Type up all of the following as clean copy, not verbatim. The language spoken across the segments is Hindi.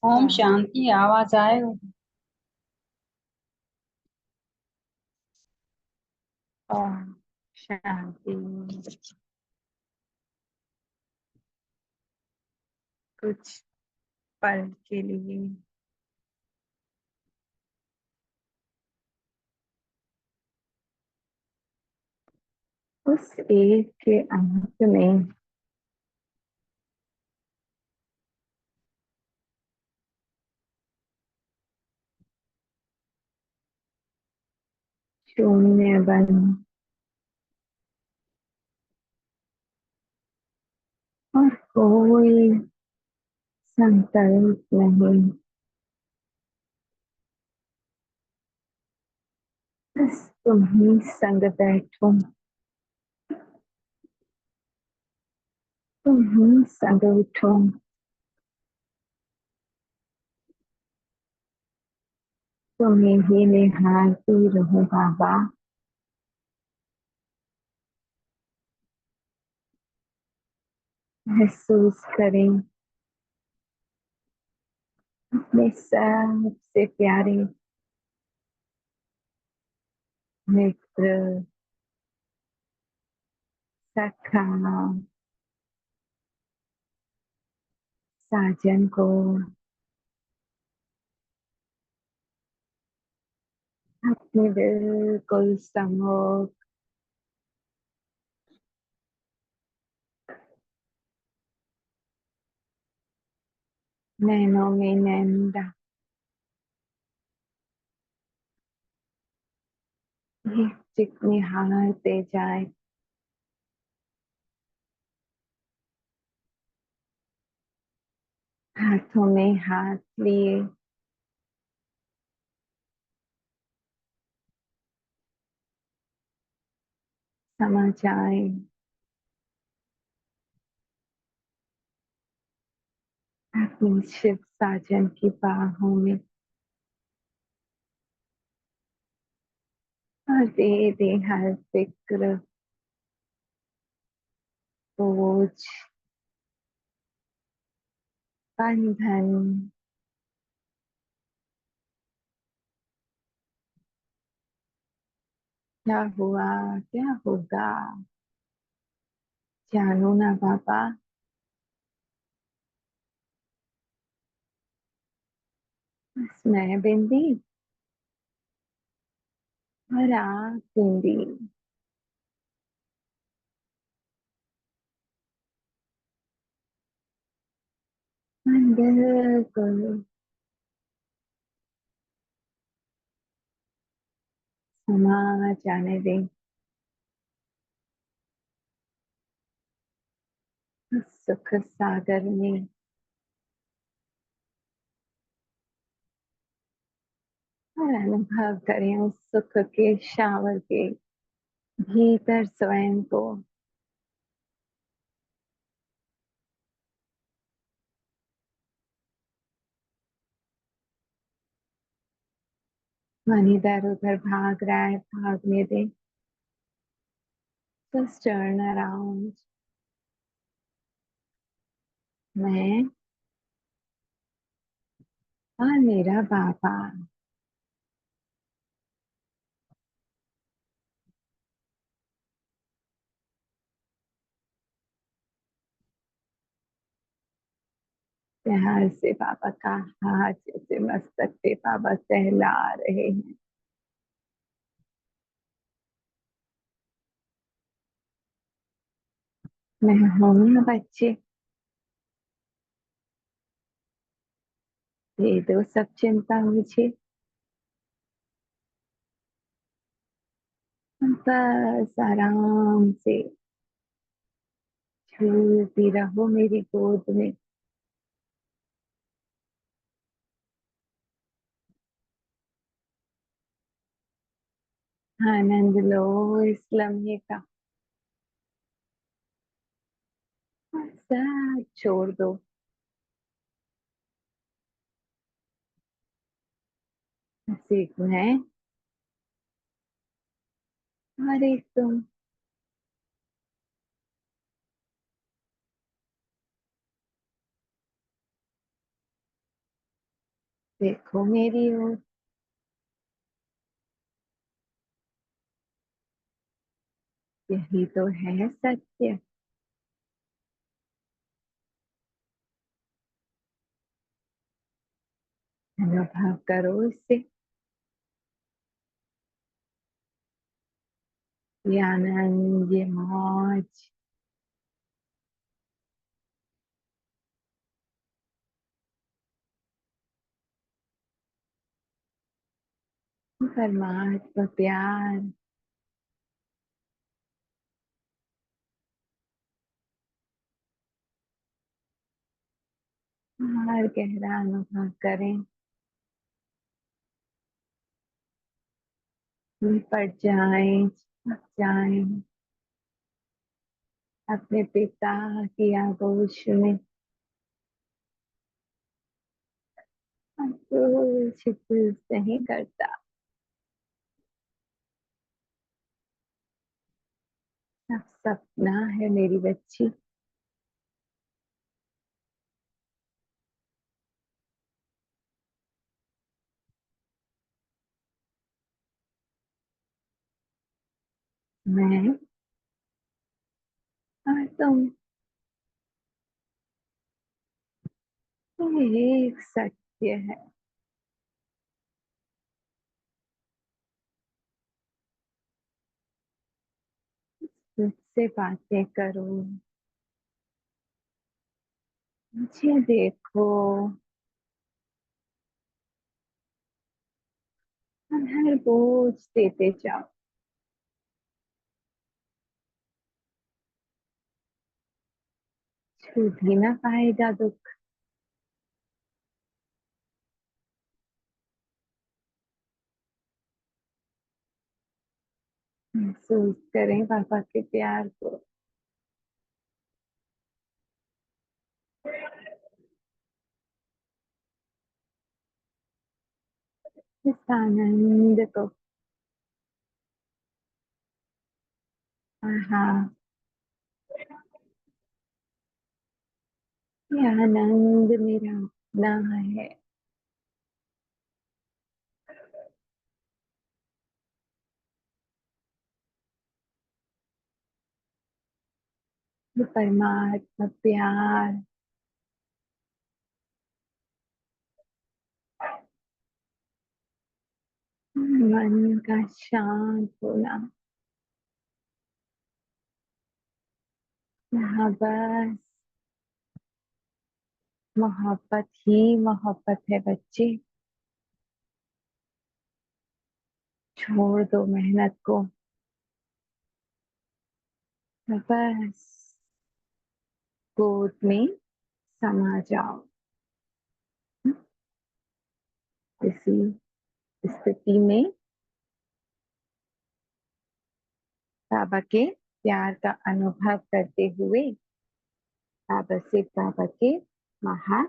ओम हाँ। शांति आवाज आए। ओम शांति। कुछ पल के लिए उस एक के अंत में शून्य बन और कोई संकल्प नहीं, बस तुम ही संग बैठो, तुम ही संग उठो, तुम्हें ही निहारती रहो बाबा। महसूस करें अपने सबसे प्यारे मित्र, सखा, साजन को, अपने बिल्कुल सम्मुख, नैनों में नैन जितनी हारते जाए, हाथों में हाथ लिए समा जाए, अपनी शिव साजन की बाहों में और दे दे हर फिक्र, बोझ, बंधन, क्या हुआ क्या होगा, जानो ना बाबा। बस मैं बिंदी और आप बिंदी, मन बिल्कुल समा जाने दे, उस सुख सागर में और अनुभव करें उस सुख के शावर के भीतर स्वयं को। मन इधर उधर भाग रहा है, भागने दे। Just turn around। मैं और मेरा बाबा प्यार से बाबा का हाथ जैसे मस्तक पे बाबा सहला रहे हैं। मैं हूं ना बच्चे, दे दो सब चिंता मुझे, बस आराम से झूलती रहो मेरी गोद में। आनंद लो इस लम्हे का और सब छोड़ दो। बस एक मैं और एक तुम। देखो मेरी ओर। यही तो है सत्य। अनुभव करो इसे। ये आनंद, ये मौज। परमात्मा प्यार। और गहरा अनुभव करें। लिपट जाएं, चिपक जाएं अपने पिता की आगोश में। अब कुछ कुछ नहीं करता। सब सपना है मेरी बच्ची। मैं और तुम, ये एक सत्य है। मुझसे बातें करो, मुझे देखो, और हर बोझ देते जाओ। छू भी ना पाएगा दुख। महसूस करें पापा के प्यार को। इस आनंद को। हाँ, ये आनंद मेरा अपना है। ये परमात्मा प्यार। मन का शांत होना। यहाँ बस मोहब्बत ही मोहब्बत है बच्चे। छोड़ दो मेहनत को। बस गोद में समा जाओ। इसी स्थिति में बाबा के प्यार का अनुभव करते हुए बाबा से बाबा के महा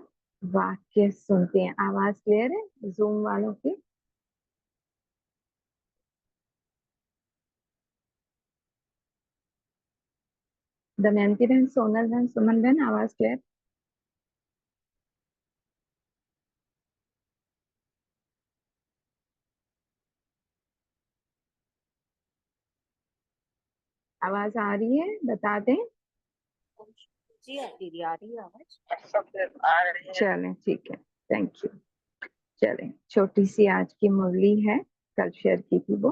वाक्य सुनते हैं। आवाज क्लियर है जूम वालों की? दमयंती बहन, सोनल बहन, सुमन बहन, आवाज क्लियर? आवाज आ रही है? बता दें। जी दीदी आ रही है आवाज। चलें, ठीक है। Thank you. चलें, छोटी सी आज की मुरली है, कल शेयर की थी वो।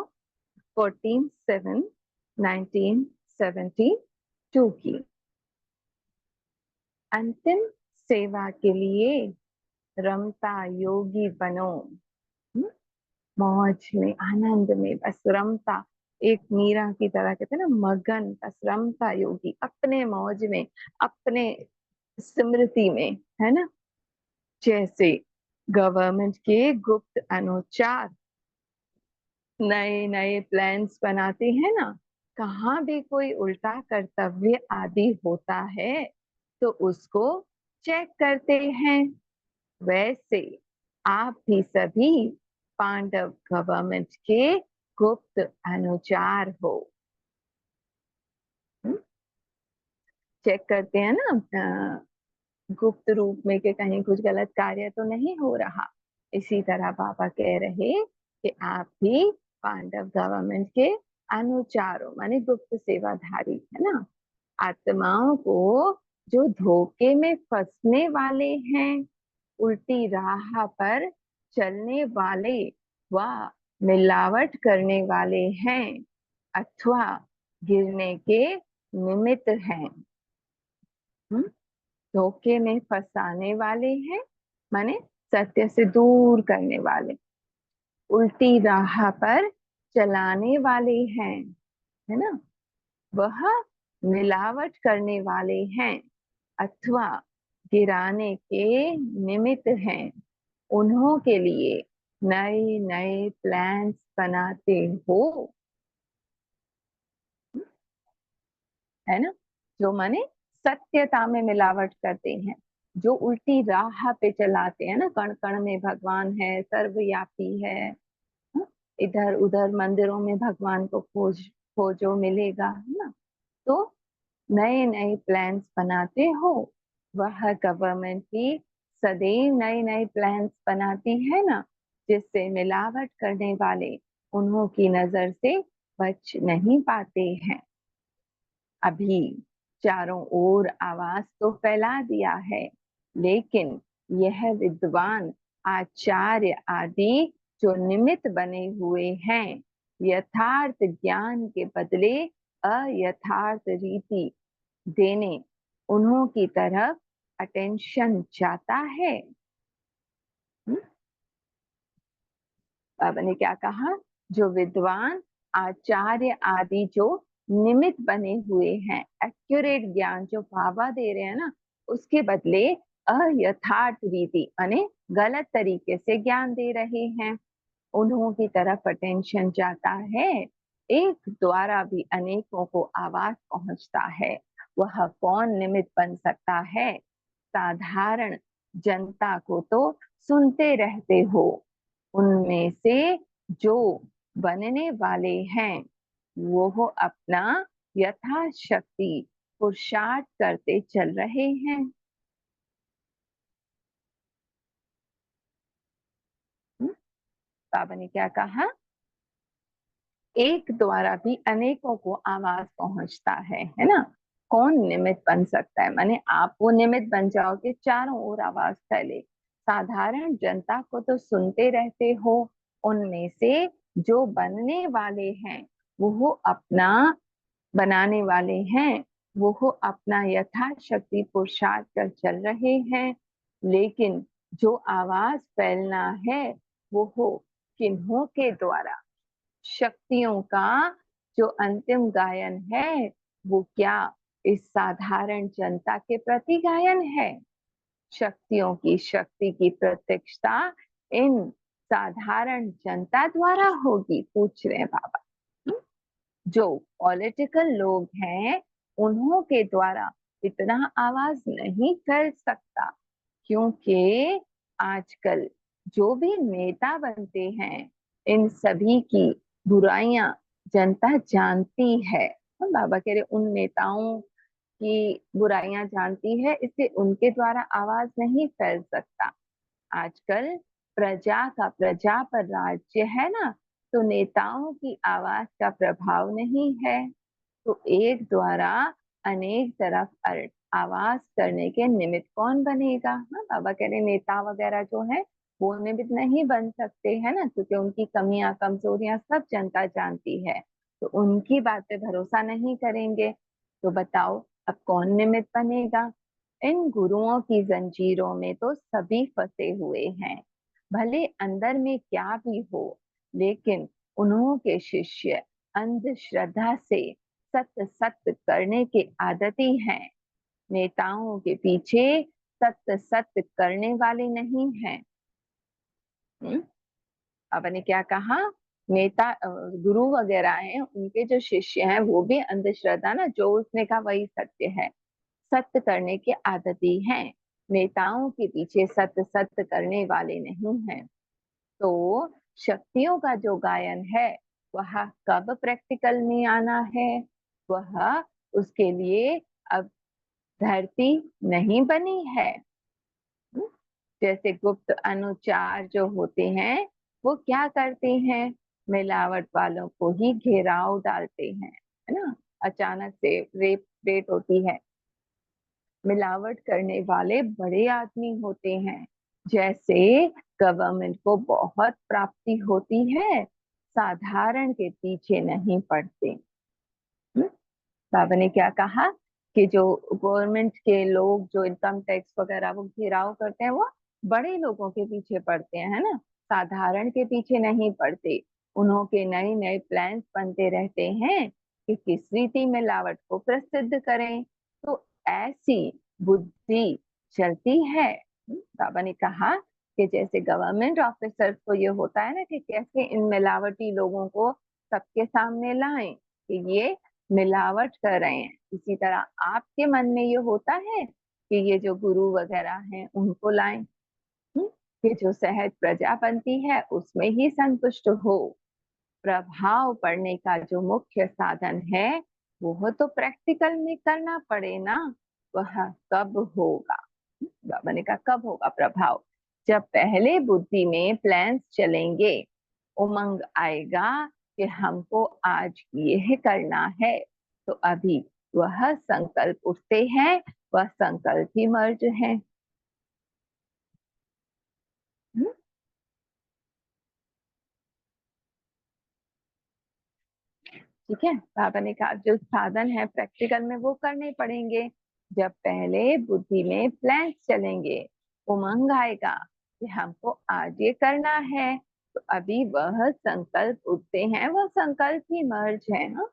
14/7/1972 की। अंतिम सेवा के लिए रमता योगी बनो। हम्म, मौज में, आनंद में बस रमता। एक मीरा की तरह कहते हैं ना, मगन, बस रमता योगी अपने मौज में, अपने स्मृति में, है ना। जैसे गवर्नमेंट के गुप्त अनुचार नए नए प्लान्स बनाते हैं ना, कहाँ भी कोई उल्टा कर्तव्य आदि होता है तो उसको चेक करते हैं। वैसे आप भी सभी पांडव गवर्नमेंट के गुप्त अनुचार हो। चेक करते हैं ना गुप्त रूप में कि कहीं कुछ गलत कार्य तो नहीं हो रहा। इसी तरह बाबा कह रहे कि आप भी पांडव गवर्नमेंट के अनुचारों माने गुप्त सेवाधारी है ना, आत्माओं को जो धोखे में फंसने वाले हैं, उल्टी राह पर चलने वाले व मिलावट करने वाले हैं अथवा गिरने के निमित्त हैं। धोखे में फंसाने वाले हैं माने सत्य से दूर करने वाले, उल्टी राह पर चलाने वाले हैं है ना, वह मिलावट करने वाले हैं अथवा गिराने के निमित्त हैं। उन्हों के लिए नए नए प्लान्स बनाते हो, है ना, जो माने सत्यता में मिलावट करते हैं, जो उल्टी राह पे चलाते हैं ना, कण कण में भगवान है, सर्वव्यापी है, इधर उधर मंदिरों में भगवान को खोजो मिलेगा, है ना। तो नए नए प्लान्स बनाते हो, वह गवर्नमेंट भी सदैव नए नए प्लान्स बनाती है ना, जिससे मिलावट करने वाले उन्हों की नजर से बच नहीं पाते हैं। अभी चारों ओर आवाज तो फैला दिया है, लेकिन यह विद्वान आचार्य आदि जो निमित्त बने हुए हैं, यथार्थ ज्ञान के बदले अयथार्थ रीति देने उन्हों की तरफ अटेंशन जाता है। बाबा ने क्या कहा, जो विद्वान आचार्य आदि जो निमित्त बने हुए हैं, एक्यूरेट ज्ञान जो बाबा दे रहे हैं ना, उसके बदले अयथार्थ रीति माने गलत तरीके से ज्ञान दे रहे हैं, उन्हों की तरफ अटेंशन जाता है। एक द्वारा भी अनेकों को आवाज पहुंचता है, वह कौन निमित्त बन सकता है। साधारण जनता को तो सुनते रहते हो, उनमें से जो बनने वाले हैं वो अपना यथाशक्ति पुरुषार्थ करते चल रहे हैं। बाबा ने क्या कहा, एक द्वारा भी अनेकों को आवाज पहुंचता है ना, कौन निमित्त बन सकता है, माने आप वो निमित्त बन जाओगे, चारों ओर आवाज फैले। साधारण जनता को तो सुनते रहते हो, उनमें से जो बनने वाले हैं वो अपना बनाने वाले हैं, वो अपना यथाशक्ति पुरुषार्थ कर चल रहे हैं, लेकिन जो आवाज फैलना है वो हो किन्हों के द्वारा, शक्तियों का जो अंतिम गायन है वो क्या इस साधारण जनता के प्रति गायन है। शक्तियों की शक्ति की प्रत्यक्षता इन साधारण जनता द्वारा होगी, पूछ रहे हैं बाबा। जो पॉलिटिकल लोग हैं उन्हों के द्वारा इतना आवाज नहीं कर सकता, क्योंकि आजकल जो भी नेता बनते हैं इन सभी की बुराइयां जनता जानती है। बाबा कह रहे उन नेताओं की बुराइयां जानती है, इसलिए उनके द्वारा आवाज नहीं फैल सकता। आजकल प्रजा का प्रजा पर राज्य है ना, तो नेताओं की आवाज का प्रभाव नहीं है, तो एक द्वारा अनेक तरफ आवाज करने के निमित्त कौन बनेगा। हाँ, बाबा कह रहे नेता वगैरह जो है वो निमित्त नहीं बन सकते है ना, क्योंकि उनकी कमियां कमजोरियां सब जनता जानती है, तो उनकी बात पे भरोसा नहीं करेंगे। तो बताओ अब कौन निमित्त बनेगा। इन गुरुओं की जंजीरों में तो सभी फंसे हुए हैं, भले अंदर में क्या भी हो, लेकिन उन्हों के शिष्य अंधश्रद्धा से सत्य सत्य करने के आदती हैं। नेताओं के पीछे सत्य सत्य करने वाले नहीं हैं। अब ने क्या कहा, नेता गुरु वगैरह हैं उनके जो शिष्य हैं वो भी अंधश्रद्धा ना, जो उसने कहा वही सत्य है, सत्य करने के आदती हैं, नेताओं के पीछे सत्य सत्य करने वाले नहीं हैं। तो शक्तियों का जो गायन है वह कब प्रैक्टिकल में आना है, वह उसके लिए अब धरती नहीं बनी है। जैसे गुप्त अनुचार जो होते हैं वो क्या करते हैं, मिलावट वालों को ही घेराव डालते हैं, है ना। अचानक से रेप रेट होती है, मिलावट करने वाले बड़े आदमी होते हैं, जैसे गवर्नमेंट को बहुत प्राप्ति होती है, साधारण के पीछे नहीं पड़ते। हम्म? बाबा ने क्या कहा कि जो गवर्नमेंट के लोग जो इनकम टैक्स वगैरह वो घेराव करते हैं वो बड़े लोगों के पीछे पड़ते हैं, है ना, साधारण के पीछे नहीं पड़ते। उन्हों के नए नए प्लान्स बनते रहते हैं कि किस रीति मिलावट को प्रसिद्ध करें। तो ऐसी बुद्धि चलती है। बाबा ने कहा कि जैसे गवर्नमेंट ऑफिसर्स को ये होता है ना कि कैसे इन मिलावटी लोगों को सबके सामने लाएं कि ये मिलावट कर रहे हैं, इसी तरह आपके मन में ये होता है कि ये जो गुरु वगैरह हैं उनको लाएं। कि जो सहज प्रजा बनती है उसमें ही संतुष्ट हो। प्रभाव पड़ने का जो मुख्य साधन है वो तो प्रैक्टिकल में करना पड़े ना, वह कब होगा। बाबा ने कहा कब होगा प्रभाव, जब पहले बुद्धि में प्लान्स चलेंगे, उमंग आएगा कि हमको आज ये करना है, तो अभी वह संकल्प उठते हैं, वह संकल्प ही मर्ज है। ठीक है, बाबा ने कहा जो साधन है प्रैक्टिकल में वो करने पड़ेंगे, जब पहले बुद्धि में प्लान चलेंगे, उमंग आएगा कि हमको आज ये करना है, तो अभी वह संकल्प उठते हैं, वह संकल्प ही मर्ज है ना।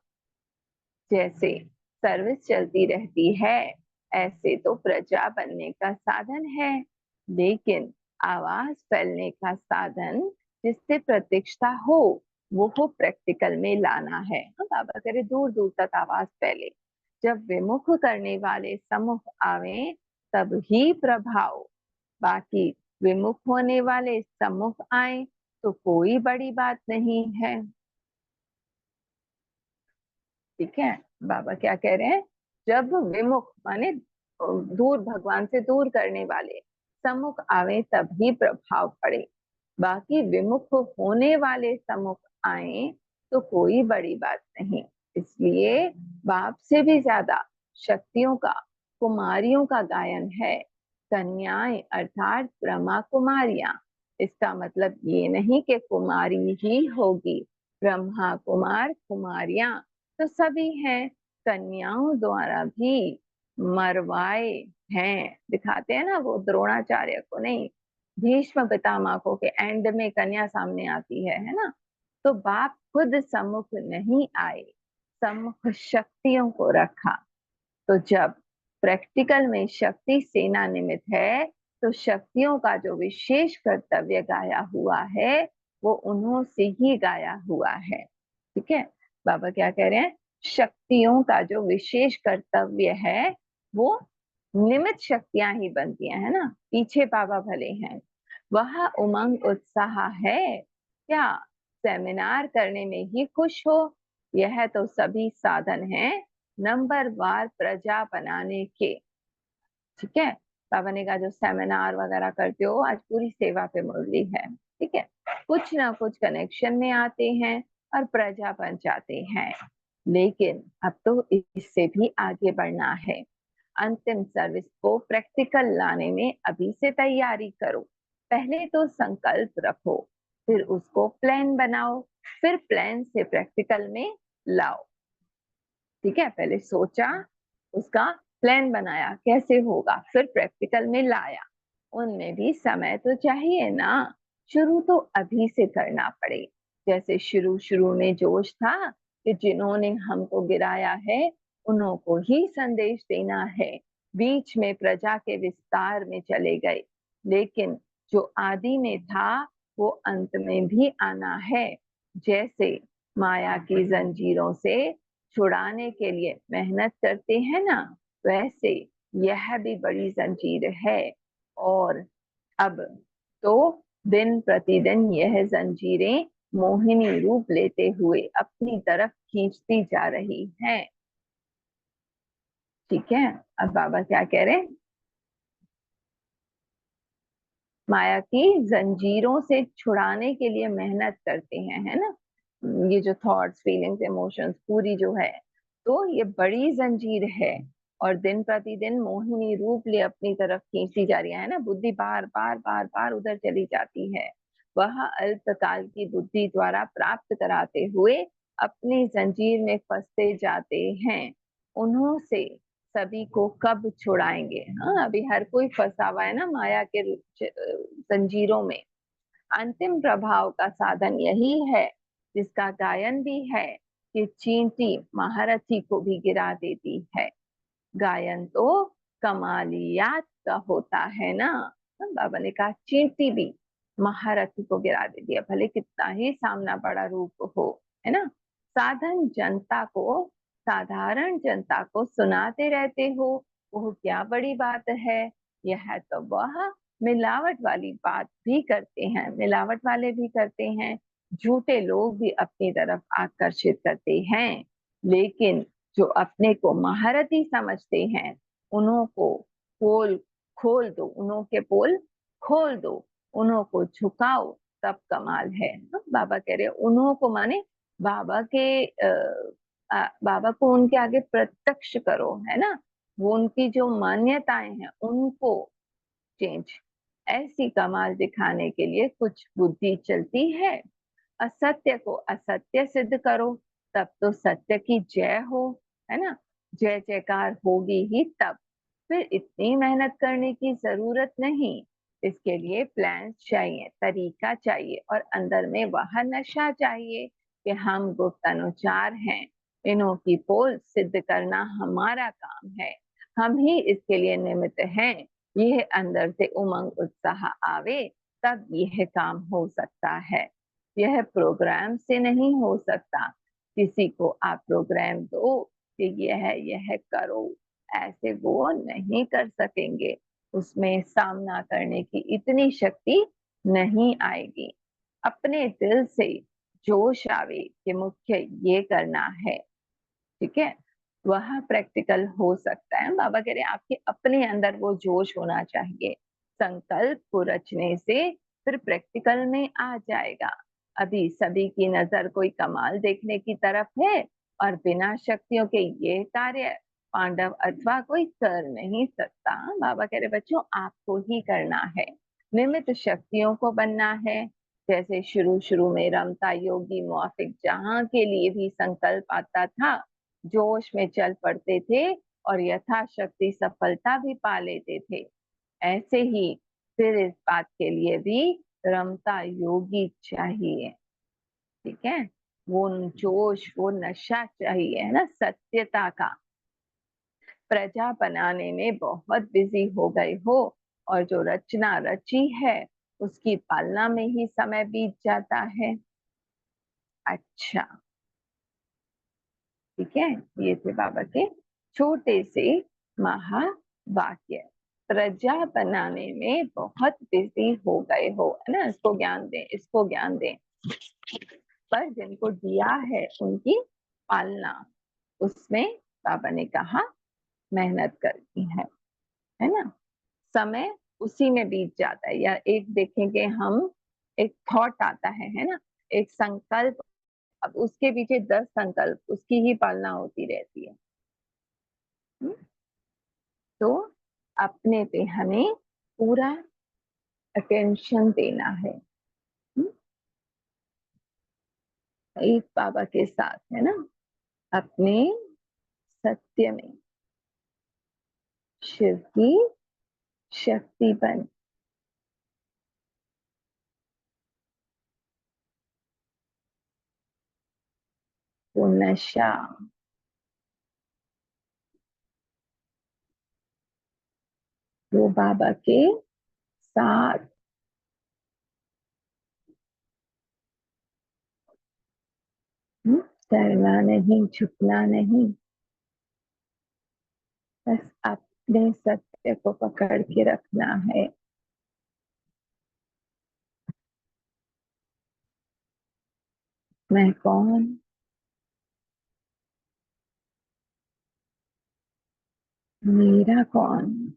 जैसे सर्विस चलती रहती है, ऐसे तो प्रजा बनने का साधन है, लेकिन आवाज फैलने का साधन जिससे प्रतीक्षा हो वो प्रैक्टिकल में लाना है। बाबा करे दूर दूर तक आवाज फैले, जब विमुख करने वाले सम्मुख आवे तब ही प्रभाव, बाकी विमुख होने वाले सम्मुख आए तो कोई बड़ी बात नहीं है। ठीक है, बाबा क्या कह रहे हैं, जब विमुख माने दूर, भगवान से दूर करने वाले सम्मुख आवे तभी प्रभाव पड़े, बाकी विमुख होने वाले सम्मुख आए तो कोई बड़ी बात नहीं। इसलिए बाप से भी ज्यादा शक्तियों का, कुमारियों का गायन है, कन्याएं अर्थात ब्रह्मा कुमारियां। इसका मतलब ये नहीं कि कुमारी ही होगी, ब्रह्मा कुमार कुमारियां तो सभी हैं, कन्याओं द्वारा भी मरवाए हैं। दिखाते हैं ना वो द्रोणाचार्य को नहीं, भीष्म पितामह को के एंड में कन्या सामने आती है ना। तो बाप खुद सम्मुख नहीं आए, सम्मुख शक्तियों को रखा। तो जब प्रैक्टिकल में शक्ति सेना निमित्त है, तो शक्तियों का जो विशेष कर्तव्य गाया हुआ है वो उन्हों से ही गाया हुआ है। ठीक है, बाबा क्या कह रहे हैं, शक्तियों का जो विशेष कर्तव्य है वो निमित्त शक्तियां ही बनती है ना, पीछे बाबा भले हैं। वह उमंग उत्साह है क्या, सेमिनार करने में ही खुश हो, यह तो सभी साधन है नंबर वार प्रजा बनाने के। ठीक है, बाबा ने कहा जो सेमिनार वगैरह करते हो आज पूरी सेवा पे मुरली है। ठीक है, कुछ ना कुछ कनेक्शन में आते हैं और प्रजा बन जाते हैं, लेकिन अब तो इससे भी आगे बढ़ना है। अंतिम सर्विस को प्रैक्टिकल लाने में अभी से तैयारी करो, पहले तो संकल्प रखो, फिर उसको प्लान बनाओ, फिर प्लान से प्रैक्टिकल में लाओ। ठीक है, पहले सोचा, उसका प्लान बनाया कैसे होगा, फिर प्रैक्टिकल में लाया, उनमें भी समय तो चाहिए ना। शुरू तो अभी से करना पड़े, जैसे शुरू शुरू में जोश था कि जिन्होंने हमको गिराया है उन्हों को ही संदेश देना है, बीच में प्रजा के विस्तार में चले गए, लेकिन जो आदि में था वो अंत में भी आना है। जैसे माया की जंजीरों से छुड़ाने के लिए मेहनत करते हैं ना, वैसे यह भी बड़ी जंजीर है, और अब तो दिन प्रतिदिन यह जंजीरें मोहिनी रूप लेते हुए अपनी तरफ खींचती जा रही हैं। ठीक है, अब बाबा क्या कह रहे हैं, माया की जंजीरों से छुड़ाने के लिए मेहनत करते हैं, है ना। ये जो थॉट्स, फीलिंग्स, इमोशंस पूरी जो है, तो ये बड़ी जंजीर है और दिन प्रतिदिन मोहिनी रूप ले अपनी तरफ खींचती जा रही है ना। बुद्धि बार बार बार बार उधर चली जाती है। वह अल्पकाल की बुद्धि द्वारा प्राप्त कराते हुए अपनी जंजीर में फंसते जाते हैं। उन्हों से सभी को कब छुड़ाएंगे। हाँ, अभी हर कोई फंसा हुआ है ना माया के जंजीरों में। अंतिम प्रभाव का साधन यही है, जिसका गायन भी है, कि चींटी महारथी को भी गिरा देती है। गायन तो कमालियात का होता है ना। बाबा ने कहा चींटी भी महारथी को गिरा देती है, भले कितना ही सामना बड़ा रूप हो, है ना। साधन जनता को, साधारण जनता को सुनाते रहते हो, वो क्या बड़ी बात है। यह तो वह मिलावट वाली बात भी करते हैं, मिलावट वाले भी करते हैं, झूठे लोग भी अपनी तरफ आकर्षित करते हैं। लेकिन जो अपने को महारथी समझते हैं, उन्हों को पोल खोल दो, उन्हों के पोल खोल दो, उन्हों को झुकाओ, तब कमाल है। बाबा कह रहे उन्हों को माने बाबा के बाबा को उनके आगे प्रत्यक्ष करो, है ना। वो उनकी जो मान्यताएं हैं उनको चेंज, ऐसी कमाल दिखाने के लिए कुछ बुद्धि चलती है। असत्य को असत्य सिद्ध करो, तब तो सत्य की जय हो, है ना। जय जयकार होगी ही तब। फिर इतनी मेहनत करने की जरूरत नहीं। इसके लिए प्लान चाहिए, तरीका चाहिए और अंदर में वह नशा चाहिए कि हम गुप्त अनुचार हैं। इन्हों की पोल सिद्ध करना हमारा काम है, हम ही इसके लिए निमित्त हैं। यह अंदर से उमंग उत्साह आवे, तब यह काम हो सकता है। यह प्रोग्राम से नहीं हो सकता। किसी को आप प्रोग्राम दो कि यह करो, ऐसे वो नहीं कर सकेंगे। उसमें सामना करने की इतनी शक्ति नहीं आएगी। अपने दिल से जोश आवे कि मुख्य ये करना है, ठीक है, वह प्रैक्टिकल हो सकता है। बाबा कह रहे हैं आपके अपने अंदर वो जोश होना चाहिए। संकल्प को रचने से फिर प्रैक्टिकल में आ जाएगा। अभी सभी की नजर कोई कमाल देखने की तरफ है और बिना शक्तियों के ये कार्य पांडव अथवा कोई कर नहीं सकता। बाबा कह रहे बच्चों आपको ही करना है, निमित्त शक्तियों को बनना है। जैसे शुरू शुरू में रमता योगी मौफिक जहां के लिए भी संकल्प आता था, जोश में चल पड़ते थे और यथाशक्ति सफलता भी पा लेते थे। ऐसे ही फिर इस बात के लिए भी रमता योगी चाहिए, ठीक है। वो जोश, वो नशा चाहिए, है ना, सत्यता का। प्रजा बनाने में बहुत बिजी हो गए हो और जो रचना रची है उसकी पालना में ही समय बीत जाता है। अच्छा, ठीक है। ये थे बाबा के छोटे से महावाक्य। प्रजा बनाने में बहुत बिजी हो गए हो, है ना, इसको ज्ञान दें, इसको ज्ञान दें। पर जिनको दिया है उनकी पालना, उसमें बाबा ने कहा मेहनत करनी है ना। समय उसी में बीत जाता है। या एक देखेंगे हम, एक थॉट आता है ना, एक संकल्प, अब उसके पीछे 10 संकल्प, उसकी ही पालना होती रहती है। हुँ? तो अपने पे हमें पूरा अटेंशन देना है। हुँ? एक बाबा के साथ, है ना, अपने सत्य में शिव की शक्ति बन, वो नशा, वो बाबा के साथ। डरना नहीं, झुकना नहीं, बस अपने सत्य को पकड़ के रखना है। मैं कौन, मेरा कौन।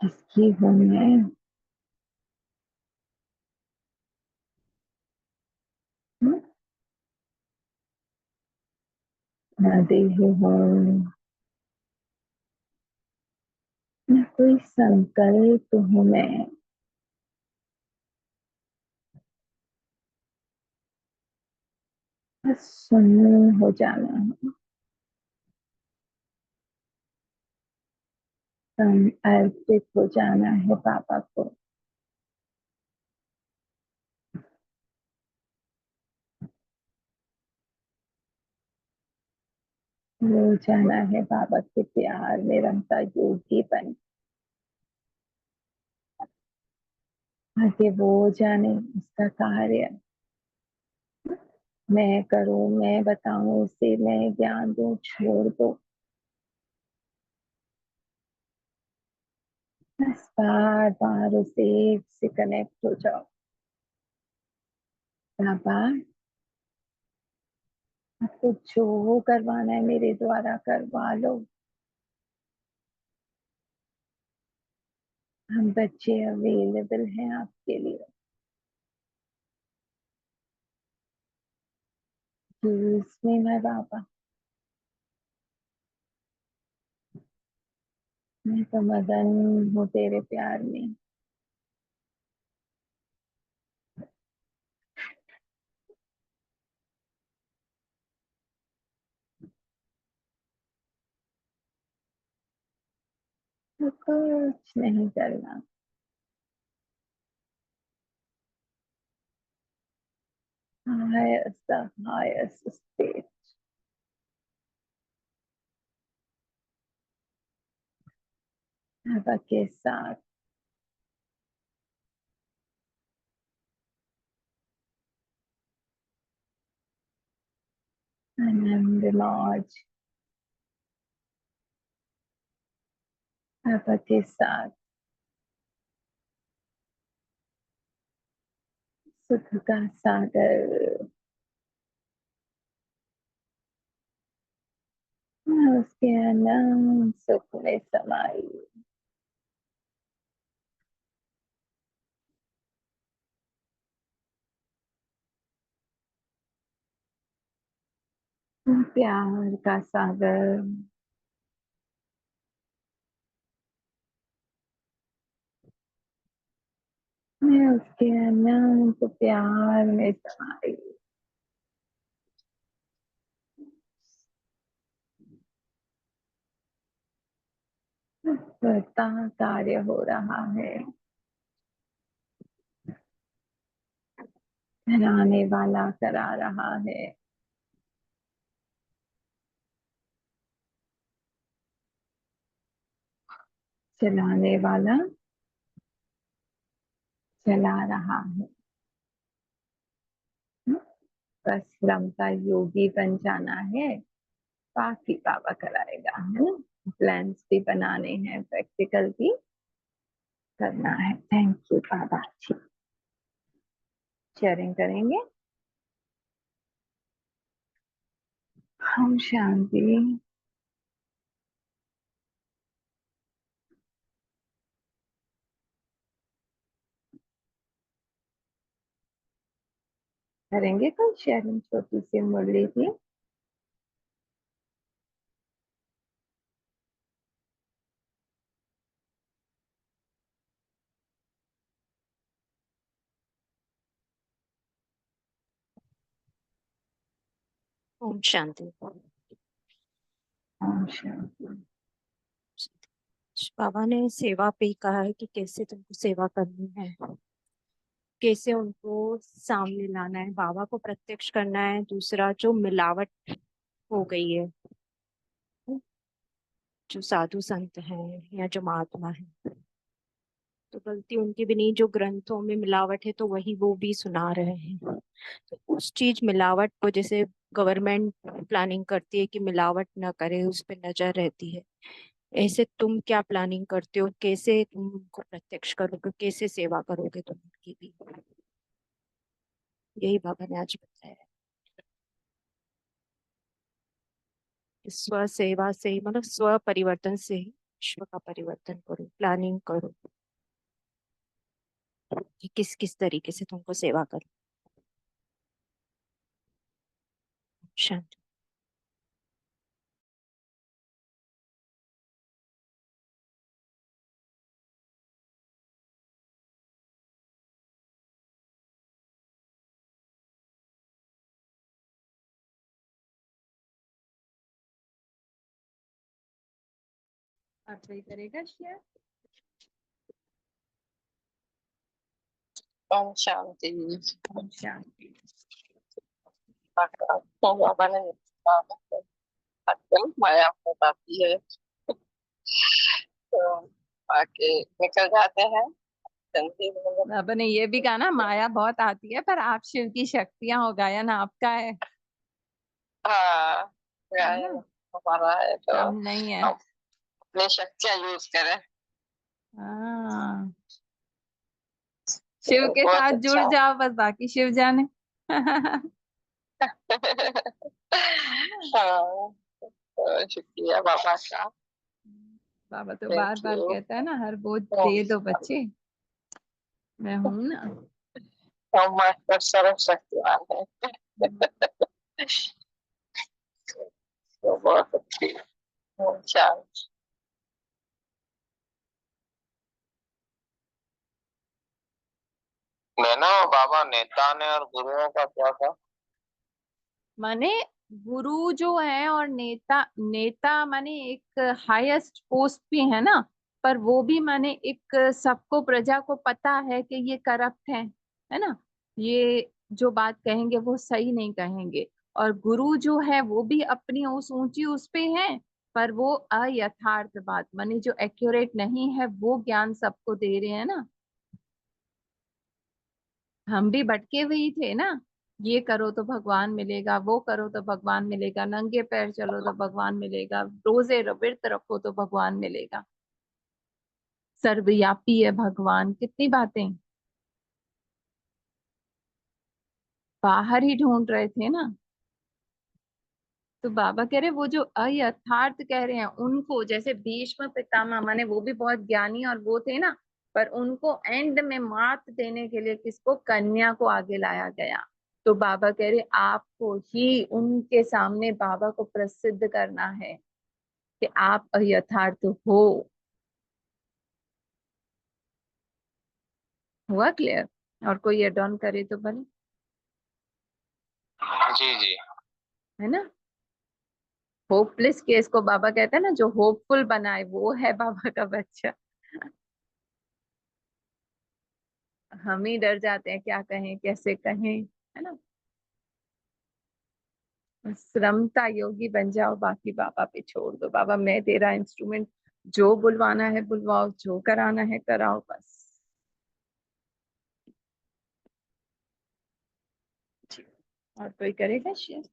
इसकी हूँ मैं। हम्म, नदी ही हूँ, न कोई संकल्प हूँ मैं। बस सुन्न हो जाना है, समर्पित हो जाना है बाबा को। हो जाना है बाबा के प्यार में रमता योगी बन। आगे वो जाने उसका कार्य। मैं करूं, मैं बताऊं उसे, मैं ज्ञान दूं, छोड़ दो। बस बार बार उसे से कनेक्ट हो जाओ। बाबा, आपको जो करवाना है मेरे द्वारा करवा लो। हम बच्चे अवेलेबल हैं आपके लिए। यूज में मैं बाबा, मैं तो मगन हूँ तेरे प्यार में। तो कुछ नहीं करना। highest, the highest state। बाबा के साथ आनंद मौज। बाबा के साथ सुख का सागर। मैं उसके अनंत सुख में समाई। प्यार का सागर। मैं उसके अनंत प्यार में समाई। करता कार्य हो रहा है, कराने वाला करा रहा है। चलाने वाला चला रहा है। बस रमता योगी बन जाना है, बाकी बाबा कराएगा, है ना। प्लान्स भी बनाने हैं, प्रैक्टिकल भी करना है। Thank you Baba ji. Sharing करेंगे। हम शांति। करेंगे कल शेयरिंग, छोटी सी मुरली थी। ओम शांति। हम शांति। बाबा ने सेवा पे ही कहा है कि कैसे तुमको सेवा करनी है, कैसे उनको सामने लाना है, बाबा को प्रत्यक्ष करना है। दूसरा, जो मिलावट हो गई है, जो साधु संत हैं या जो महात्मा है, तो गलती उनकी भी नहीं। जो ग्रंथों में मिलावट है तो वही वो भी सुना रहे हैं। तो उस चीज मिलावट को, जैसे गवर्नमेंट प्लानिंग करती है कि मिलावट ना करे, उस पर नजर रहती है, ऐसे तुम क्या प्लानिंग करते हो, कैसे तुम उनको प्रत्यक्ष करोगे, कैसे सेवा करोगे तुम उनकी भी। यही बाबा ने आज बताया है। स्व सेवा से ही, मतलब स्व परिवर्तन से ही विश्व का परिवर्तन करूं, प्लानिंग करूं कि किस किस तरीके से तुमको सेवा करूं। शांति। आप वही करेगा शेयर। ओम शांति। ओम शांति। बाबा ने आजकल माया बताती है तो आके निकल जाते हैं जल्दी में। बाबा ने ये भी कहा ना, माया बहुत आती है पर आप शिव की शक्तियां हो, गायन आपका है हाँ, है ना, हमारा है तो कम नहीं है। हम अपनी शक्तियां यूज करें हाँ, शिव तो के बहुत साथ जुड़ अच्छा। जाओ, बस बाकी शिव जाने है ना। हाँ, तो शुक्रिया बाबा का। बाबा तो थैंक बार बार यू। कहता है ना, हर बोझ दे दो बच्चे, मैं हूं ना। हम मास्टर सर्वशक्तिमान है तो बहुत अच्छी। अच्छा, नैना बाबा नेता ने और गुरुओं का क्या था? माने गुरु जो है और नेता, नेता माने एक हाईएस्ट पोस्ट भी है ना, पर वो भी माने एक सबको प्रजा को पता है कि ये करप्ट है ना, ये जो बात कहेंगे वो सही नहीं कहेंगे। और गुरु जो है वो भी अपनी उस ऊंची उस पे है, पर वो अयथार्थ बात माने जो एक्यूरेट नहीं है वो ज्ञान सबको दे रहे हैं ना। हम भी भटके हुए ही थे ना, ये करो तो भगवान मिलेगा, वो करो तो भगवान मिलेगा, नंगे पैर चलो तो भगवान मिलेगा, रोजे व्रत रखो तो भगवान मिलेगा, सर्वव्यापी है भगवान, कितनी बातें बाहर ही ढूंढ रहे थे ना। तो बाबा कह रहे वो जो अयथार्थ कह रहे हैं उनको, जैसे भीष्म पितामह माने वो भी बहुत ज्ञानी और वो थे ना, पर उनको एंड में मात देने के लिए किसको, कन्या को आगे लाया गया। तो बाबा कह रहे आपको ही उनके सामने बाबा को प्रसिद्ध करना है कि आप अयथार्थ हो। हुआ क्लियर? और कोई एड ऑन करे तो भले, जी जी। है ना। होपलेस केस को बाबा कहते हैं ना, जो होपफुल बनाए वो है बाबा का बच्चा। हम ही डर जाते हैं क्या कहें कैसे कहें, है ना। श्रमता योगी बन जाओ, बाकी बाबा पे छोड़ दो। बाबा मैं तेरा इंस्ट्रूमेंट, जो बुलवाना है बुलवाओ, जो कराना है कराओ बस। और कोई करेगा शेयर?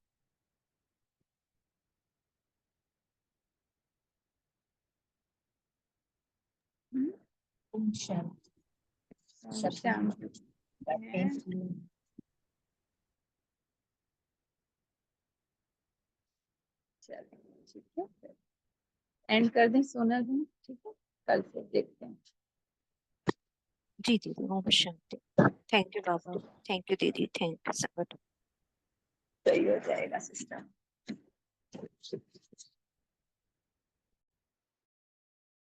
शांति है। चलो ठीक है, एंड कर दें सोनल जी, ठीक है, कल से देखते हैं। जी दीदी, ओम शांति। थैंक यू बाबा, थैंक यू दीदी, थैंक यू सब। सही हो जाएगा सिस्टम।